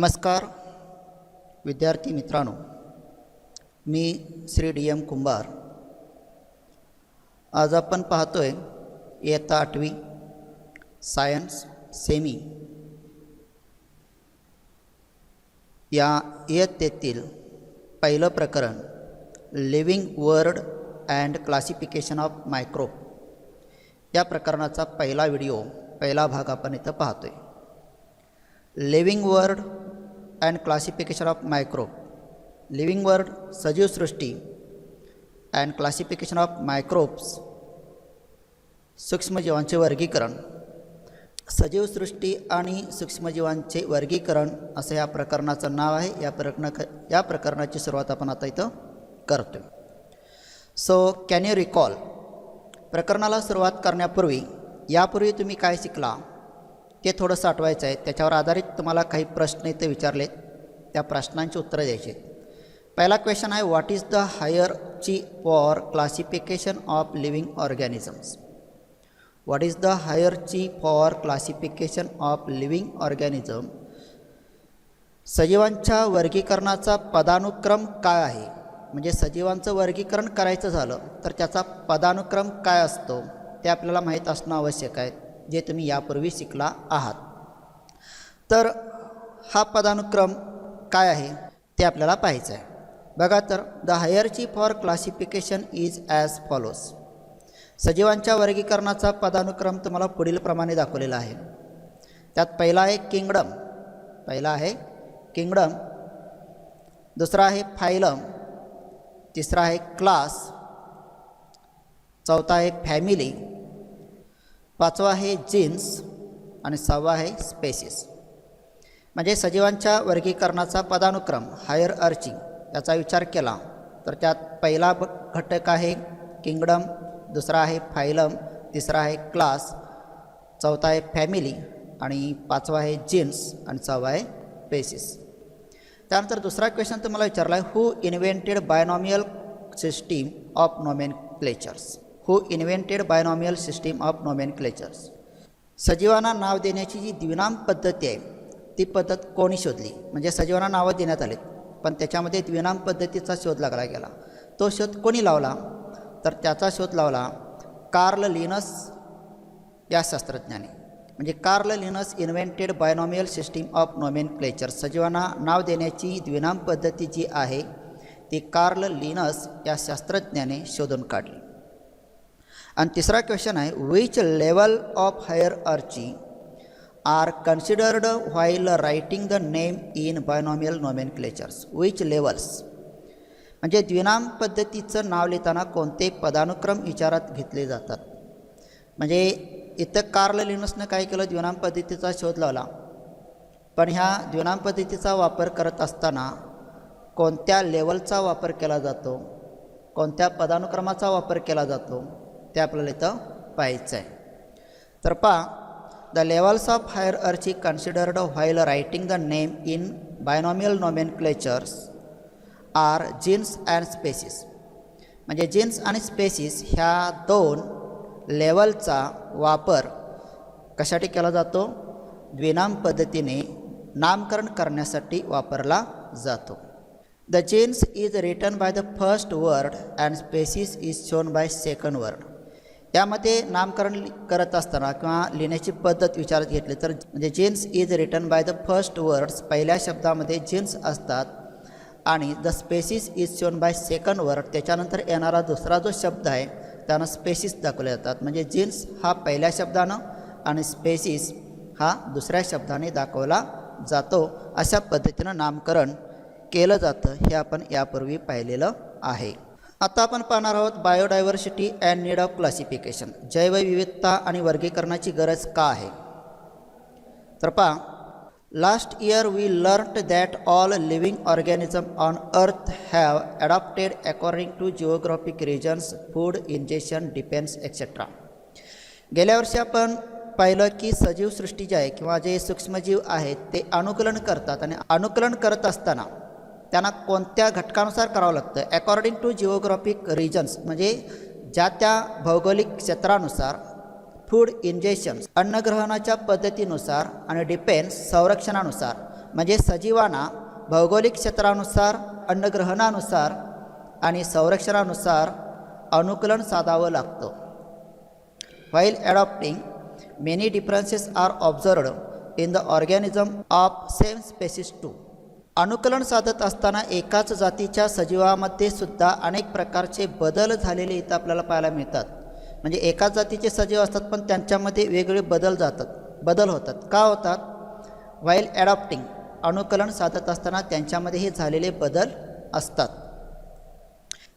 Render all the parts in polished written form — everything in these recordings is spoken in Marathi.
नमस्कार विद्यार्थी मित्रांनो, मी श्री डी एम कुंभार। आज आपण पाहतोय इयत्ता 8वी सायन्स सेमी या इयत्तेतील पहिलं प्रकरण living word and classification of microbe या प्रकरणाचा पहिला भाग आपण इथं पाहतोय। Living word and classification of microbe. Living word सजीव सृष्टी अँड क्लासिफिकेशन ऑफ मायक्रोब्स सूक्ष्मजीवांचे वर्गीकरण। सजीव सृष्टी आणि सूक्ष्मजीवांचे वर्गीकरण असं या प्रकरणाचं नाव आहे। या प्रकरणाची सुरुवात आपण आता इथं करतोय। सो कॅन यू रिकॉल, प्रकरणाला सुरुवात करण्यापूर्वी यापूर्वी तुम्ही काय शिकला ते थोडंसं आठवायचं आहे। त्याच्यावर आधारित तुम्हाला काही प्रश्न इथे विचारलेत, त्या प्रश्नांची उत्तरं द्यायची। पहिला क्वेश्चन आहे, what is the hierarchy for classification of living organisms. What is the hierarchy for classification of living organism. सजीवांच्या वर्गीकरणाचा पदानुक्रम काय आहे, म्हणजे सजीवांचं वर्गीकरण करायचं झालं तर त्याचा पदानुक्रम काय असतो ते आपल्याला माहीत असणं आवश्यक आहे, जे तुम्ही यापूर्वी शिकला आहात। तर हा पदानुक्रम काय आहे ते आपल्याला पाहायचं आहे। बघा तर, the hierarchy for classification is as follows. सजीवांच्या वर्गीकरणाचा पदानुक्रम तुम्हाला पुढील प्रमाणे दाखवलेला आहे। त्यात पहिला आहे किंगडम, दुसरा आहे फायलम, तिसरा आहे क्लास, चौथा आहे फॅमिली, पाचवा आहे जीन्स आणि सहावा आहे स्पेसिस। म्हणजे सजीवांच्या वर्गीकरणाचा पदानुक्रम हायर अर्ची याचा विचार केला तर त्यात पहिला घटक आहे किंगडम, दुसरा आहे फायलम, तिसरा आहे क्लास, चौथा आहे फॅमिली आणि पाचवा आहे जीन्स आणि सहावा आहे स्पेसिस। त्यानंतर दुसरा क्वेश्चन तुम्हाला विचारला आहे, who invented binomial system of nomenclatures. Who invented binomial system of nomenclatures. सजीवांना नाव देण्याची जी द्विनाम पद्धती आहे ती पद्धत कोणी शोधली, म्हणजे सजीवांना नावं देण्यात आलीत पण त्याच्यामध्ये द्विनाम पद्धतीचा शोध लागला गेला। तो शोध कोणी लावला तर त्याचा शोध लावला कार्ल लिनस या शास्त्रज्ञाने। म्हणजे Carl Linnaeus invented binomial system of nomenclature. सजीवांना नाव देण्याची द्विनाम पद्धती जी आहे ती कार्ल लिनस या शास्त्रज्ञाने शोधून काढली। आणि तिसरा क्वेश्चन आहे, which level of hierarchy are considered while writing the name in binomial nomenclatures. Which levels म्हणजे द्विनाम पद्धतीचं नाव लिहिताना कोणते पदानुक्रम विचारात घेतले जातात। म्हणजे इथं कार्ल लिनसनं काय केलं, द्विनाम पद्धतीचा शोध लावला पण ह्या द्विनाम पद्धतीचा वापर करत असताना कोणत्या लेवलचा वापर केला जातो, कोणत्या पदानुक्रमाचा वापर केला जातो ते आपल्याला इथं पाहायचं आहे। तर पहा, the levels of hierarchy considered while writing the name in binomial nomenclatures are genus and species. म्हणजे जीन्स आणि स्पेसिस ह्या दोन लेवलचा वापर कशासाठी केला जातो, द्विनाम पद्धतीने नामकरण करण्यासाठी वापरला जातो। The genus is written by the first word and species is shown by second word. यामध्ये नामकरण करत असताना किंवा लिहिण्याची पद्धत विचारात घेतली तर म्हणजे genus is written by the first words, पहिल्या शब्दामध्ये जीन्स असतात आणि the species is shown by second word, त्याच्यानंतर येणारा दुसरा जो शब्द आहे त्यानं स्पेसिस दाखवले जातात। म्हणजे जीन्स हा पहिल्या शब्दानं आणि स्पेसिस हा दुसऱ्या शब्दाने दाखवला जातो। अशा पद्धतीनं नामकरण केलं जातं, हे आपण यापूर्वी पाहिलेलं आहे। आता आपण पाहणार आहोत biodiversity and need of classification. जैवविविधता आणि वर्गीकरणाची गरज का आहे। तर पहा, last year we learned that all living organism on earth have adopted according to geographic regions, food injection, defence etcetera. गेल्या वर्षी आपण पाहिलं की सजीव सृष्टी जी आहे किंवा जे सूक्ष्मजीव आहेत ते अनुकूलन करतात आणि अनुकूलन करत असताना त्यांना कोणत्या घटकानुसार करावं लागतं, अकॉर्डिंग टू जिओग्राफिक रिजन्स म्हणजे ज्या त्या भौगोलिक क्षेत्रानुसार, फूड इंजेक्शन्स अन्नग्रहणाच्या पद्धतीनुसार आणि डिफेन्स संरक्षणानुसार म्हणजे सजीवांना भौगोलिक क्षेत्रानुसार, अन्नग्रहणानुसार आणि संरक्षणानुसार अनुकूलन साधावं लागतं. While adapting many differences are observed in the organism of same species too. अनुकलन साधत असताना एकाच जातीच्या सजीवामध्ये सुद्धा अनेक प्रकारचे बदल झालेले इथं आपल्याला पाहायला मिळतात. म्हणजे एकाच जातीचे सजीव असतात पण त्यांच्यामध्ये वेगवेगळे बदल होतात. का होतात? व्हाईल ॲडॉप्टिंग, अनुकलन साधत असताना त्यांच्यामध्ये हे झालेले बदल असतात.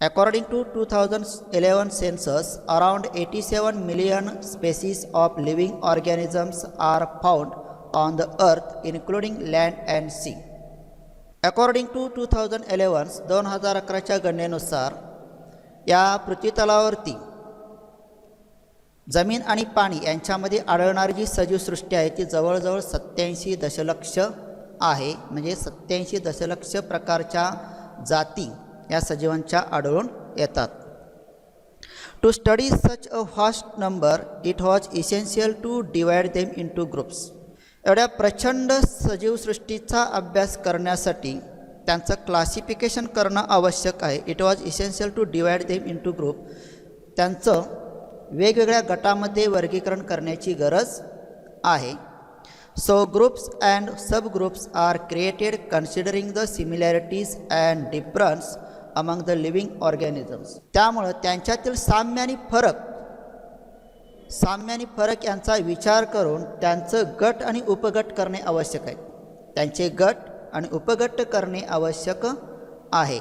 According to 2011 census, around 87 million species of living organisms are found on the earth including land and sea. According to 2011 2011च्या गणनेनुसार या पृथ्वीतलावरती जमीन आणि पाणी यांच्यामध्ये आढळणारी जी सजीवसृष्टी आहे ती जवळजवळ 87 दशलक्ष आहे. म्हणजे 87 दशलक्ष प्रकारच्या जाती या सजीवांच्या आढळून येतात. To study such a vast number it was essential to divide them into groups. एवढ्या प्रचंड सजीवसृष्टीचा अभ्यास करण्यासाठी त्यांचं क्लासिफिकेशन करणं आवश्यक आहे. It was essential to divide them into group. त्यांचं वेगवेगळ्या गटामध्ये वर्गीकरण करण्याची गरज आहे. So groups and sub groups are created considering the similarities and difference among the living organisms. त्यामुळं त्यांच्यातील साम्य आणि फरक यांचा विचार करून त्यांचं गट आणि उपगट करणे आवश्यक आहे. त्यांचे गट आणि उपगट करणे आवश्यक आहे.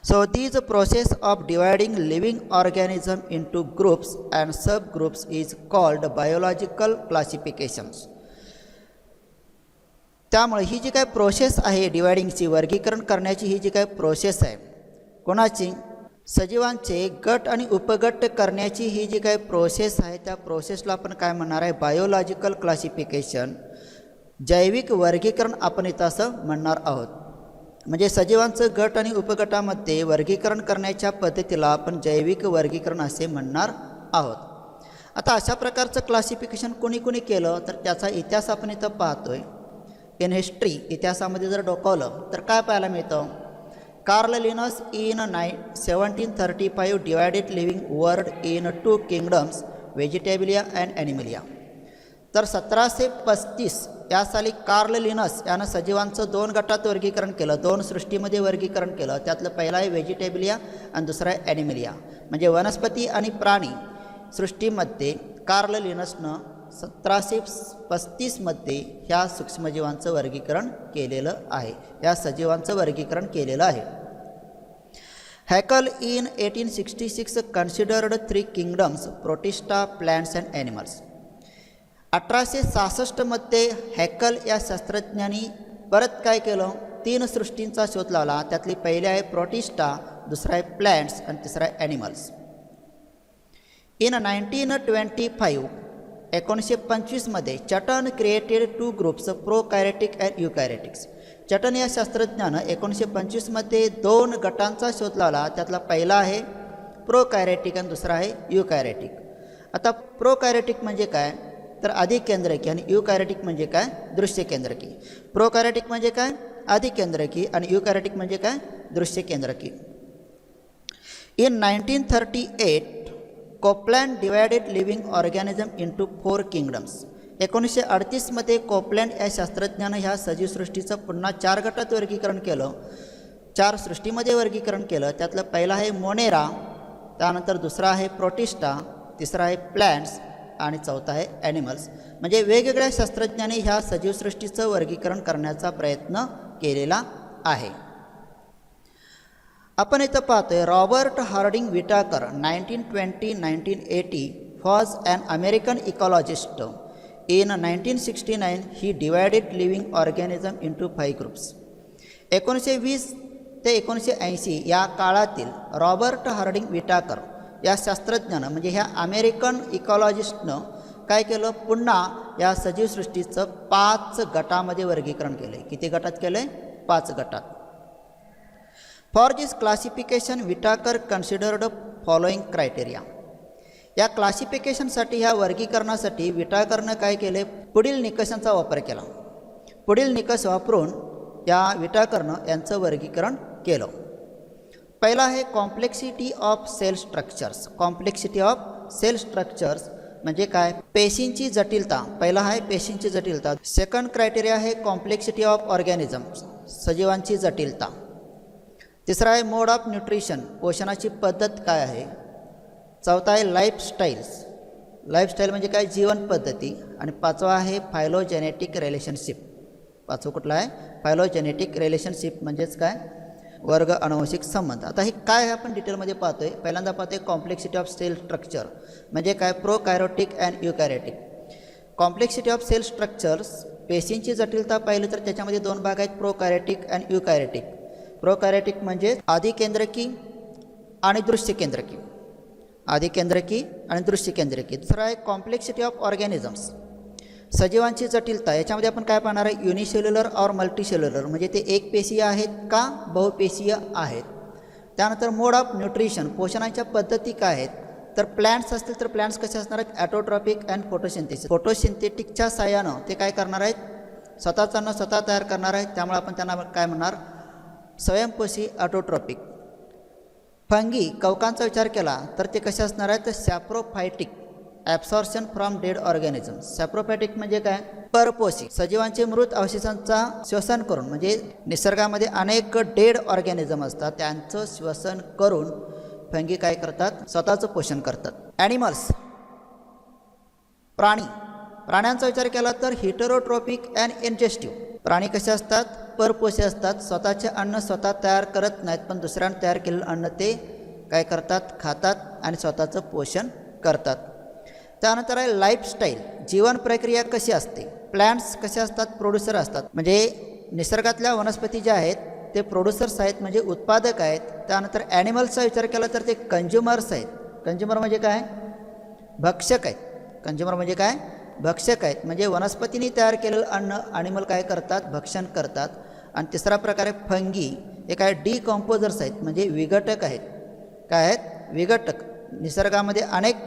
So this process of dividing living organism into groups and subgroups is called biological classifications. त्यामुळे ही जी काय प्रोसेस आहे डिवायडिंगची, वर्गीकरण करण्याची ही जी काय प्रोसेस आहे, कोणाची? सजीवांचे गट आणि उपगट करण्याची ही जी काय प्रोसेस आहे त्या प्रोसेसला आपण काय म्हणणार आहे? बायोलॉजिकल क्लासिफिकेशन, जैविक वर्गीकरण आपण इथं असं म्हणणार आहोत. म्हणजे सजीवांचं गट आणि उपगटामध्ये वर्गीकरण करण्याच्या पद्धतीला आपण जैविक वर्गीकरण असे म्हणणार आहोत. आता अशा प्रकारचं क्लासिफिकेशन कोणी केलं तर त्याचा इतिहास आपण इथं पाहतोय. इन हिस्ट्री, इतिहासामध्ये जर डोकावलं तर काय पाहायला मिळतं? Carl Linnaeus in 1735 divided living world in 2 kingdoms, Vegetabilia and Animalia. तर 1735 या साली कार्ल लिनस यानं सजीवांचं 2 गटात वर्गीकरण केलं, 2 सृष्टीमध्ये वर्गीकरण केलं. त्यातलं पहिलं आहे व्हेजिटेबिलिया आणि दुसरं आहे ॲनिमलिया. म्हणजे वनस्पती आणि प्राणी सृष्टीमध्ये कार्ल लिनसनं 1735 मध्ये ह्या सूक्ष्मजीवांचं वर्गीकरण केलेलं आहे, या सजीवांचं वर्गीकरण केलेलं आहे. Haeckel in 1866 considered 3 kingdoms, Protista, plants and animals. 1866 मध्ये हॅकल या शास्त्रज्ञांनी परत काय केलं? 3 सृष्टींचा शोध लावला. त्यातली पहिली आहे प्रोटिस्टा, दुसरा आहे प्लॅन्ट्स आणि तिसरा आहे ॲनिमल्स. इन 1925 1925 मध्ये चटन क्रिएटेड 2 ग्रुप्स, प्रोकायरेटिक अँड युकॅरेटिक्स. चटन या शास्त्रज्ञानं 1925 मध्ये 2 गटांचा शोध लावला. त्यातला पहिला आहे प्रोकायरेटिक आणि दुसरा आहे युकॅरेटिक. आता प्रोकायरेटिक म्हणजे काय? तर अधिकेंद्रकी आणि युकॅरेटिक म्हणजे काय? दृश्य केंद्रकी. प्रोकायरेटिक म्हणजे काय? अधिकेंद्रकी आणि युकॅरेटिक म्हणजे काय? दृश्य केंद्रकी. In 1938 Copeland divided living organism into 4 kingdoms. 1938 मध्ये कोपलँड या शास्त्रज्ञानं ह्या सजीवसृष्टीचं पुन्हा 4 गटात वर्गीकरण केलं, 4 सृष्टीमध्ये वर्गीकरण केलं. त्यातलं पहिला आहे मोनेरा, त्यानंतर दुसरा आहे प्रोटिस्टा, तिसरा आहे प्लॅन्ट्स आणि चौथा आहे ॲनिमल्स. म्हणजे वेगवेगळ्या शास्त्रज्ञांनी ह्या सजीवसृष्टीचं वर्गीकरण करण्याचा प्रयत्न केलेला आहे. आपण इथं पाहतोय Robert Harding Whittaker 1920-1980 was an American ecologist. In 1969 he divided living organism into 5 groups. 1920 ते 1980 या काळातील रॉबर्ट हार्डिंग विटाकर या शास्त्रज्ञानं म्हणजे ह्या अमेरिकन इकॉलॉजिस्टनं काय केलं? पुन्हा या सजीवसृष्टीचं 5 गटामध्ये वर्गीकरण केलं. किती गटात केलं आहे? 5 गटात. For this classification Whittaker considered following criteria. या क्लासिफिकेशनसाठी, ह्या वर्गीकरणासाठी विटाकरनं काय केले? पुढील निकषांचा वापर केला. पुढील निकष वापरून या विटाकर्ण यांचं वर्गीकरण केलं. पहिला आहे complexity of cell structures. Complexity of cell structures म्हणजे काय? पेशींची जटिलता. पहिला आहे पेशींची जटिलता. सेकंड क्रायटेरिया आहे कॉम्प्लेक्सिटी ऑफ ऑर्गॅनिझम्स, सजीवांची जटिलता. तिसरा आहे मोड ऑफ न्यूट्रिशन, पोषणाची पद्धत काय आहे. चौथा आहे लाईफस्टाईल्स. लाईफस्टाईल म्हणजे काय? जीवन पद्धती. आणि पाचवा आहे फायलोजेनेटिक रिलेशनशिप. पाचवा कुठला आहे? फायलोजेनेटिक रिलेशनशिप म्हणजेच काय? वर्ग अनुवंशिक संबंध. आता हे काय आहे आपण डिटेलमध्ये पाहतोय. पहिल्यांदा पाहतोय कॉम्प्लेक्सिटी ऑफ सेल स्ट्रक्चर म्हणजे काय? Prokaryotic and eukaryotic. Complexity of cell structures, पेशींची जटिलता पाहिली तर त्याच्यामध्ये दोन भाग आहेत, प्रोकॅरियोटिक अँड युकॅरियोटिक. प्रोकॅरियोटिक म्हणजे आदिकेंद्रकी आणि दृश्यकेंद्रकी. आदिकेंद्रकी आणि दृश्यकेंद्रकी. दुसरा आहे कॉम्प्लेक्सिटी ऑफ ऑर्गॅनिझम्स, सजीवांची जटिलता. याच्यामध्ये आपण काय पाहणार आहे? युनिसेल्युलर और मल्टीसेल्युलर म्हणजे ते एक पेशीय आहेत का बहुपेशीय आहेत. त्यानंतर मोड ऑफ न्यूट्रिशन, पोषणाच्या पद्धती काय आहेत. तर प्लॅन्ट्स असतील तर प्लॅन्ट्स कसे असणार आहेत? ॲटोट्रॉपिक अँड फोटोसिंथेसिस. फोटोसिंथेटिकच्या साह्यानं ते काय करणार आहेत? स्वतःचं अन्न स्वतः तयार करणार आहेत. त्यामुळे आपण त्यांना काय म्हणणार? स्वयंपोषी ॲटोट्रॉपिक. फंगी, कवकांचा विचार केला तर ते कसे असणार आहेत? तर सॅप्रोफायटिक, ॲब्सॉर्प्शन फ्रॉम डेड ऑर्गॅनिझम. सॅप्रोफॅटिक म्हणजे काय? परपोषी, सजीवांचे मृत अवशेषांचा श्वसन करून, म्हणजे निसर्गामध्ये अनेक डेड ऑर्गॅनिझम असतात त्यांचं श्वसन करून फंगी काय करतात? स्वतःचं पोषण करतात. ॲनिमल्स, प्राणी. प्राण्यांचा विचार केला तर हिटेरोट्रॉपिक अँड इंजेस्टिव्ह. प्राणी कसे असतात? परपोषी असतात. स्वतःचे अन्न स्वतः तयार करत नाहीत, पण दुसऱ्यानं तयार केलेलं अन्न ते काय करतात? खातात आणि स्वतःचं पोषण करतात. त्यानंतर आहे लाईफस्टाईल, जीवन प्रक्रिया कशी असते. प्लॅन्ट्स कसे असतात? प्रोड्युसर असतात. म्हणजे निसर्गातल्या वनस्पती ज्या आहेत ते प्रोड्युसर्स आहेत, म्हणजे उत्पादक आहेत. त्यानंतर ॲनिमल्सचा विचार केला तर ते कंझ्युमर्स आहेत. कंझ्युमर म्हणजे काय? भक्षक आहेत. कंझ्युमर म्हणजे काय? भक्षक आहेत. म्हणजे वनस्पतींनी तयार केलेलं अन्न ॲनिमल काय करतात? भक्षण करतात. आणि तिसरा प्रकार आहे फंगी. हे काय? डिकॉम्पोजर्स आहेत, म्हणजे विघटक आहेत. काय आहेत? विघटक. निसर्गामध्ये अनेक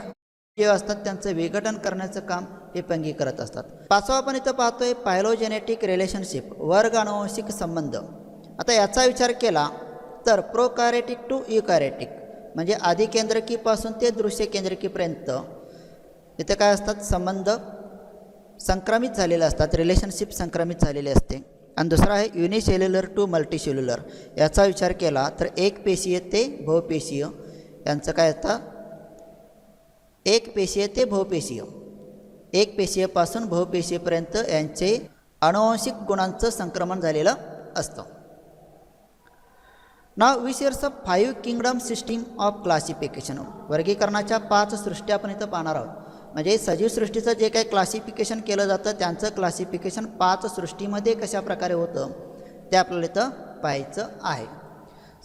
जीव असतात, त्यांचं विघटन करण्याचं काम हे फंगी करत असतात. पाचवा आपण इथं पाहतोय फायलोजेनेटिक रिलेशनशिप, वर्ग अनुवंशिक संबंध. आता याचा विचार केला तर प्रोकॅरियोटिक टू युकॅरियोटिक म्हणजे आदिकेंद्रकीपासून ते दृश्यकेंद्रकीपर्यंत इथं काय असतात? संबंध संक्रमित झालेले असतात, रिलेशनशिप संक्रमित झालेली असते. आणि दुसरा आहे युनिसेल्युलर टू मल्टीसेल्युलर. याचा विचार केला तर एक पेशीय ते बहुपेशीय यांचं काय असतं? एक पेशीय ते बहुपेशीय, एक पेशीयपासून बहुपेशीयपर्यंत यांचे अनुवांशिक गुणांचं संक्रमण झालेलं असतं. Now we shares of 5 kingdom system of classification. वर्गीकरणाच्या 5 सृष्टी आपण इथं पाहणार आहोत. म्हणजे सजीव सृष्टीचं जे काही क्लासिफिकेशन केलं जातं त्यांचं क्लासिफिकेशन 5 सृष्टीमध्ये कशा प्रकारे होतं ते आपल्याला इथं पाहायचं आहे.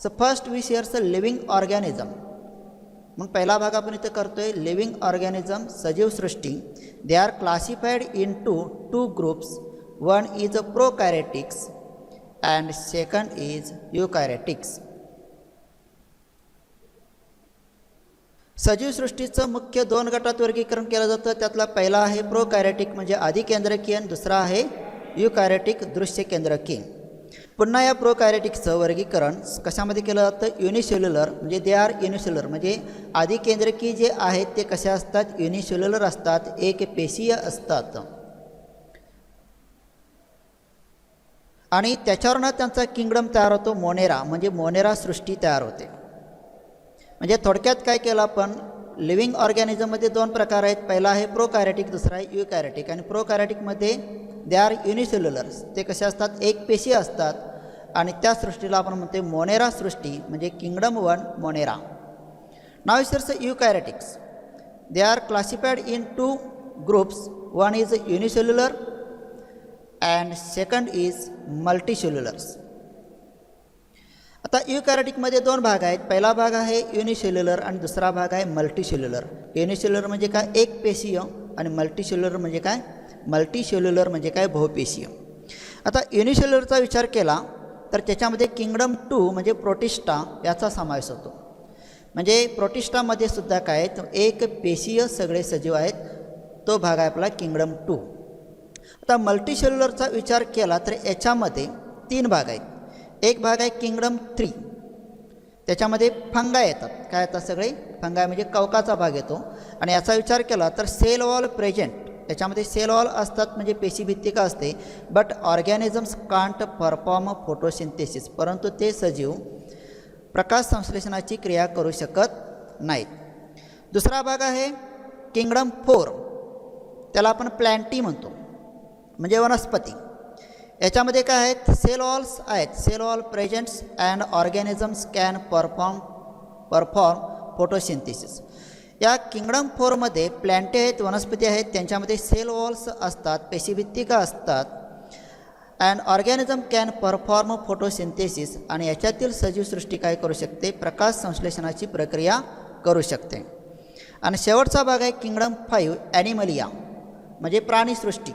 So first we shares a living organism. मग पहिला भाग आपण इथं करतोय लिव्हिंग ऑर्गॅनिझम, सजीव सृष्टी. They are classified in two groups. One is prokaryotics and second is eukaryotics. सजीव सृष्टीचं मुख्य 2 गटात वर्गीकरण केलं जातं. त्यातला पहिला आहे प्रोकॅरियोटिक म्हणजे आदिकेंद्रकीय, आणि दुसरा आहे युकॅरियोटिक दृश्यकेंद्रकीय. पुन्हा या प्रोकॅरियोटिक्सचं वर्गीकरण कशामध्ये केलं जातं? युनिसेल्युलर म्हणजे दे आर युनिसेल्युलर म्हणजे आदिकेंद्रकीय जे आहेत ते कसे असतात? युनिसेल्युलर असतात, एक पेशीय असतात. आणि त्याच्यावरनं त्यांचा किंगडम तयार होतो, मोनेरा म्हणजे मोनेरा सृष्टी तयार होते. म्हणजे थोडक्यात काय केलं आपण? लिव्हिंग ऑर्गॅनिझममध्ये 2 प्रकार आहेत. पहिला आहे प्रोकॅरियोटिक, दुसरा आहे युकॅरियोटिक. आणि प्रोकॅरियोटिकमध्ये दे आर युनिसेल्युलर्स, ते कसे असतात? एक पेशीय असतात. आणि त्या सृष्टीला आपण म्हणतो मोनेरा सृष्टी म्हणजे kingdom 1 Monera. Now is eukaryotics. They are classified in 2 groups. One is unicellular and second is multicellulars. आता युकॅरियोटिकमध्ये 2 भाग आहेत. पहिला भाग आहे युनिसेल्युलर आणि दुसरा भाग आहे मल्टीसेल्युलर. युनिसेल्युलर म्हणजे काय? एक पेशीय. आणि मल्टीसेल्युलर म्हणजे काय? मल्टीसेल्युलर म्हणजे काय? बहुपेशीय. आता युनिसेल्युलरचा विचार केला तर त्याच्यामध्ये किंगडम 2 म्हणजे प्रोटिस्टा याचा समावेश होतो. म्हणजे प्रोटिस्टामध्ये सुद्धा काय? तर एक पेशीय सगळे सजीव आहेत. तो भाग आहे आपला किंगडम 2. आता मल्टीसेल्युलरचा विचार केला तर याच्यामध्ये 3 भाग आहेत. एक भाग आहे किंगडम 3, त्याच्यामध्ये फंगाय येतात. काय येतात? सगळे फंगाय म्हणजे कवकाचा भाग येतो. आणि याचा विचार केला तर सेल वॉल प्रेझेंट, याच्यामध्ये सेल वॉल असतात म्हणजे पेशीभित्तिका असते. But organisms can't perform photosynthesis, परंतु ते सजीव प्रकाश संश्लेषणाची क्रिया करू शकत नाहीत. दुसरा भाग आहे किंगडम 4, त्याला आपण प्लॅन्टी म्हणतो, म्हणजे वनस्पती. याच्यामध्ये काय आहेत? सेल वॉल्स आहेत, cell wall presents and organisms can perform photosynthesis. या किंगडम 4मध्ये प्लॅन्टे आहेत, वनस्पती आहेत, त्यांच्यामध्ये सेल वॉल्स असतात, पेशीभित्तिका असतात. And organism can perform photosynthesis, आणि याच्यातील सजीवसृष्टी काय करू शकते? प्रकाश संश्लेषणाची प्रक्रिया करू शकते. आणि शेवटचा भाग आहे किंगडम 5 ॲनिमलिया, म्हणजे प्राणीसृष्टी.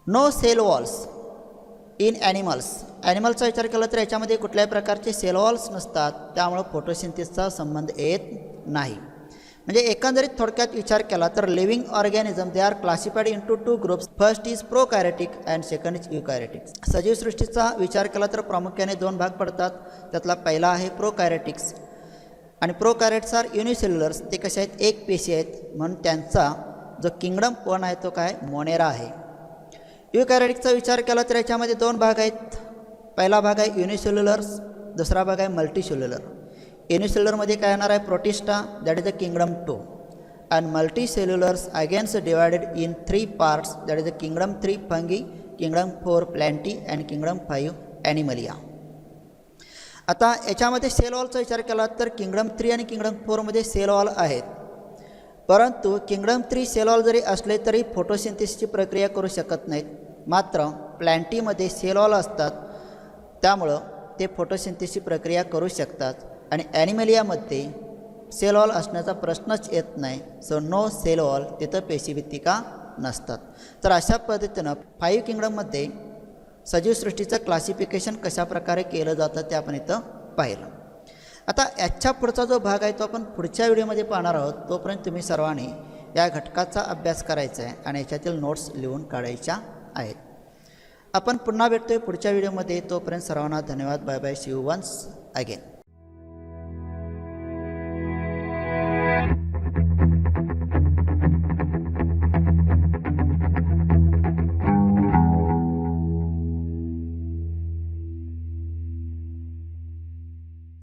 No cell walls in animals, ॲनिमलचा विचार केला तर याच्यामध्ये कुठल्याही प्रकारचे सेल वॉल्स नसतात, त्यामुळं फोटोसिंथेसिसचा संबंध येत नाही. म्हणजे एकंदरीत थोडक्यात विचार केला तर living organism they are classified into 2 groups. First is prokaryotic and second is eukaryotic. सजीवसृष्टीचा विचार केला तर प्रामुख्याने 2 भाग पडतात. त्यातला पहिला आहे प्रोकॅरियोटिक्स, आणि प्रोकॅरियोट्स आर युनिसेल्युलर्स, ते कसे आहेत? एक पेशी आहेत, म्हणून त्यांचा जो किंगडम 1 आहे तो काय? मोनेरा आहे. युकॅरियोटिकचा विचार केला तर याच्यामध्ये 2 भाग आहेत. पहिला भाग आहे युनिसेल्युलर्स, दुसरा भाग आहे मल्टीसेल्युलर. युनिसेल्युलरमध्ये काय येणार आहे? Protista, that is the kingdom 2. And multicellulars against divided in 3 parts, that is the kingdom 3 fungi, kingdom 4 Plantae and kingdom 5 Animalia. आता याच्यामध्ये सेल वॉलचा विचार केला तर किंगडम 3 आणि किंगडम 4मध्ये सेल वॉल आहेत, परंतु किंगडम 3 सेल वॉल जरी असले तरी फोटोसिंथेसिसची प्रक्रिया करू शकत नाहीत. मात्र प्लॅन्टीमध्ये सेल वॉल असतात, त्यामुळं ते फोटोसिंथेसिसची प्रक्रिया करू शकतात. आणि ॲनिमलियामध्ये सेल वॉल असण्याचा प्रश्नच येत नाही. सो नो सेल वॉल, तिथं पेशीभित्तिका नसतात. तर अशा पद्धतीनं 5 किंगडममध्ये सजीवसृष्टीचं क्लासिफिकेशन कशा प्रकारे केलं जातं ते आपण इथं पाहिलं. आता याच्या पुढचा जो भाग आहे तो आपण पुढच्या व्हिडिओमध्ये पाहणार आहोत. तोपर्यंत तुम्ही सर्वांनी या घटकाचा अभ्यास करायचा आहे आणि याच्यातील नोट्स लिहून काढायच्या आहेत. आपण पुन्हा भेटतोय पुढच्या व्हिडिओमध्ये. तोपर्यंत सर्वांना धन्यवाद. Bye bye. See you once again.